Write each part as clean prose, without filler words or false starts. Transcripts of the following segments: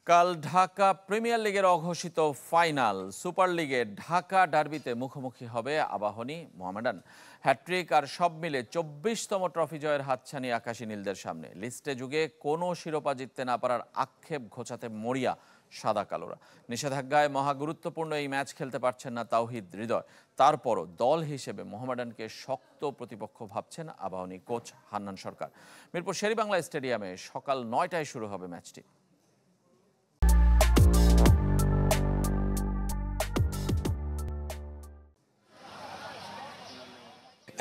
কাল ঢাকা প্রিমিয়ার লিগের অঘোষিত ফাইনাল সুপার লিগে ঢাকা ডার্বিতে মুখোমুখি হবে আবাহনী মোহামেডান। হ্যাট্রিক আর সব মিলে ২৪তম ট্রফি জয়ের হাতছানি আকাশী নীলদের সামনে। লিস্টে যুগে কোনো শিরোপা জিততে না পারার আক্ষেপ ঘোচাতে মরিয়া সাদা কালোরা। নিষেধাজ্ঞায় মহা গুরুত্বপূর্ণ এই ম্যাচ খেলতে পারছেন না তাওহিদ হৃদয়। তারপরও দল হিসেবে মোহামেডানকে শক্ত প্রতিপক্ষ ভাবছেন আবাহনী কোচ হান্নান সরকার। মিরপুর শেরেবাংলা স্টেডিয়ামে সকাল ৯টায় শুরু হবে ম্যাচটি।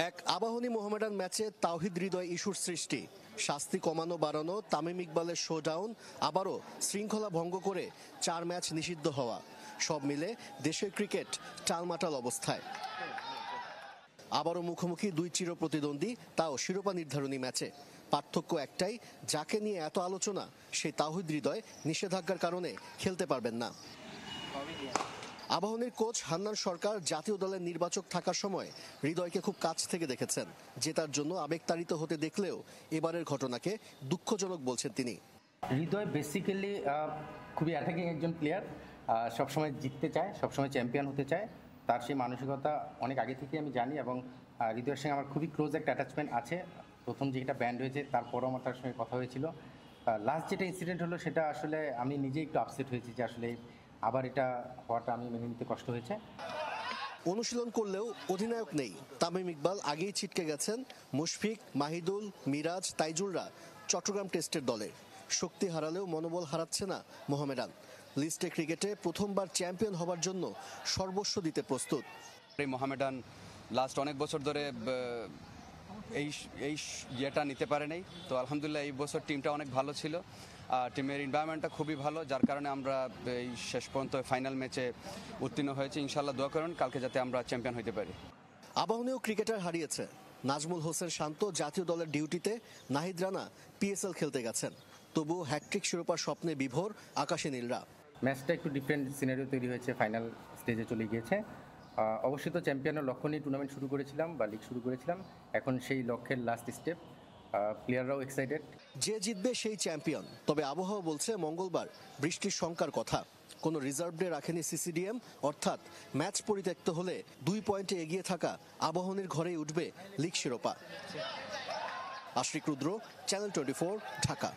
এক আবাহনী মোহামেডান ম্যাচে তাওহিদ হৃদয় ইস্যুর সৃষ্টি, শাস্তি কমানো বাড়ানো, তামিম ইকবালের শোডাউন, আবারও শৃঙ্খলা ভঙ্গ করে 4 ম্যাচ নিষিদ্ধ হওয়া, সব মিলে দেশের ক্রিকেট টালমাটাল অবস্থায়। আবারও মুখোমুখি দুই চির প্রতিদ্বন্দ্বী, তাও শিরোপা নির্ধারণী ম্যাচে। পার্থক্য একটাই, যাকে নিয়ে এত আলোচনা সেই তাওহিদ হৃদয় নিষেধাজ্ঞার কারণে খেলতে পারবেন না। আবাহনীর কোচ হান্নান সরকার জাতীয় দলের নির্বাচক থাকার সময় হৃদয়কে খুব কাছ থেকে দেখেছেন। জেতার জন্য আবেগতাড়িত হতে দেখলেও এবারের ঘটনাকে দুঃখজনক বলছেন তিনি। হৃদয় বেসিক্যালি খুবই অ্যাটাকিং একজন প্লেয়ার, সবসময় জিততে চায়, সবসময় চ্যাম্পিয়ন হতে চায়। তার সেই মানসিকতা অনেক আগে থেকে আমি জানি এবং হৃদয়ের সঙ্গে আমার খুবই ক্লোজ একটা অ্যাটাচমেন্ট আছে। প্রথম যেটা ব্যান্ড হয়েছে তারপরও আমার তার সঙ্গে কথা হয়েছিল। লাস্ট যেটা ইনসিডেন্ট হলো সেটা আসলে আমি নিজেই একটু আপসেট হয়েছি যে আসলে আবার এটা হওয়াটা আমি মেনে নিতে কষ্ট হয়েছে। অনুশীলন করলেও অধিনায়ক নেই। তামিম ইকবাল আগেই ছিটকে গেছেন। মুশফিক, মাহিদুল, মিরাজ, তাইজুলরা চট্টগ্রাম টেস্টের দলে। শক্তি হারালেও মনোবল হারাচ্ছে না মোহামেডান। লিস্টে ক্রিকেটে প্রথমবার চ্যাম্পিয়ন হবার জন্য সর্বস্ব দিতে প্রস্তুত। মোহামেডান লাস্ট অনেক বছর ধরে এই ইয়েটা নিতে পারে নাই, তো আলহামদুলিল্লাহ এই বছর টিমটা অনেক ভালো ছিল। টিমের এনভায়রনমেন্টটা খুবই ভালো, যার কারণে আমরা এই শেষ পর্যন্ত ফাইনাল ম্যাচে উত্তীর্ণ হয়েছি। ইনশাল্লাহ দোয়া করুন কালকে যাতে আমরা চ্যাম্পিয়ন হতে পারি। আবাহনীও ক্রিকেটার হারিয়েছে। নাজমুল হোসেন শান্ত জাতীয় দলের ডিউটিতে, নাহিদ রানা পিএসএল খেলতে গেছেন। তবু হ্যাট্রিক শিরোপার স্বপ্নে বিভোর আকাশী নীলরা। ম্যাচটা একটু ডিফারেন্ট সিনারিও তৈরি হয়েছে, ফাইনাল স্টেজে চলে গিয়েছে। অবশ্যই তো চ্যাম্পিয়নের লক্ষ্য নিয়ে টুর্নামেন্ট শুরু করেছিলাম বা লিগ শুরু করেছিলাম, এখন সেই লক্ষ্যের লাস্ট স্টেপ। প্লেয়াররাও এক্সাইটেড, যে জিতবে সেই চ্যাম্পিয়ন। তবে আবহাওয়া বলছে মঙ্গলবার বৃষ্টির শঙ্কার কথা। কোনো রিজার্ভ ডে রাখেনি সিসিডিএম, অর্থাৎ ম্যাচ পরিত্যক্ত হলে 2 পয়েন্টে এগিয়ে থাকা আবাহনীর ঘরেই উঠবে লিগ শিরোপা। আশরিক রুদ্র, চ্যানেল 24, ঢাকা।